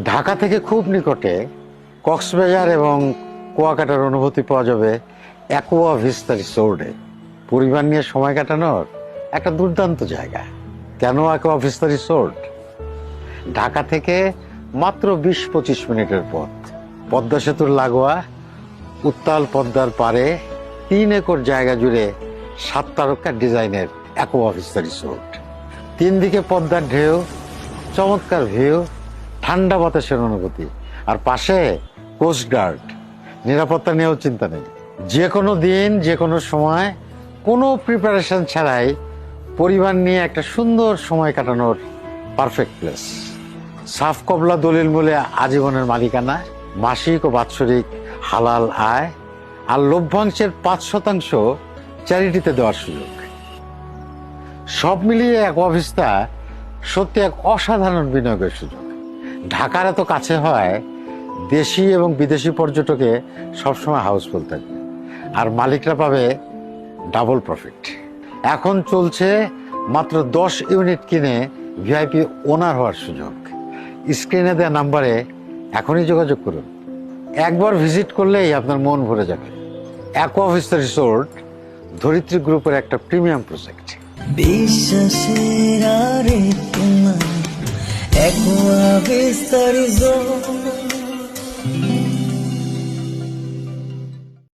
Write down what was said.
ঢাকা থেকে খুব নিকটে কক্সবাজার এবং কুয়াকাটার অনুভূতি পাওয়া যাবে অ্যাকোয়া ভিস্তা রিসোর্টে। পরিবার নিয়ে সময় কাটানোর একটা দুর্দান্ত জায়গা। কেন অ্যাকোয়া ভিস্তা রিসোর্ট? ঢাকা থেকে মাত্র 20-25 মিনিটের পথ, পদ্মা সেতুর লাগোয়া, উত্তাল পদ্মার পারে 3 একর জায়গা জুড়ে 7 তারকা ডিজাইনের অ্যাকোয়া ভিস্তা রিসোর্ট। 3 দিকে পদ্মার ঢেউ, চমৎকার ভিউ, ঠান্ডা বাতাসের অনুভূতি, আর পাশে কোস্টগার্ড। নিরাপত্তা নিয়েও চিন্তা নেই। যে কোনো দিন, যে কোনো সময়, কোনো প্রিপারেশন ছাড়াই পরিবার নিয়ে একটা সুন্দর সময় কাটানোর পারফেক্ট প্লেস। সাফ কবলা দলিল মূলে আজীবনের মালিকানা, মাসিক ও বাৎসরিক হালাল আয়, আর লভ্যাংশের 5% চ্যারিটিতে দেওয়ার সুযোগ। সব মিলিয়ে অ্যাকোয়া ভিস্তা সত্যি এক অসাধারণ বিনিয়োগের সুযোগ। ঢাকার এত কাছে হয়, দেশি এবং বিদেশি পর্যটকে সবসময় হাউসফুল থাকবে, আর মালিকরা পাবে ডাবল প্রফিট। এখন চলছে মাত্র 10 ইউনিট কিনে ভিআইপি ওনার হওয়ার সুযোগ। স্ক্রিনে দেওয়া নাম্বারে এখনই যোগাযোগ করুন। একবার ভিজিট করলেই আপনার মন ভরে যাবে। অ্যাকোয়া ভিস্তা রিসোর্ট ধরিত্রী গ্রুপের একটা প্রিমিয়াম প্রজেক্ট। বিশ্বাসের আরে তোমার অ্যাকোয়া ভিস্তা রিসোর্ট।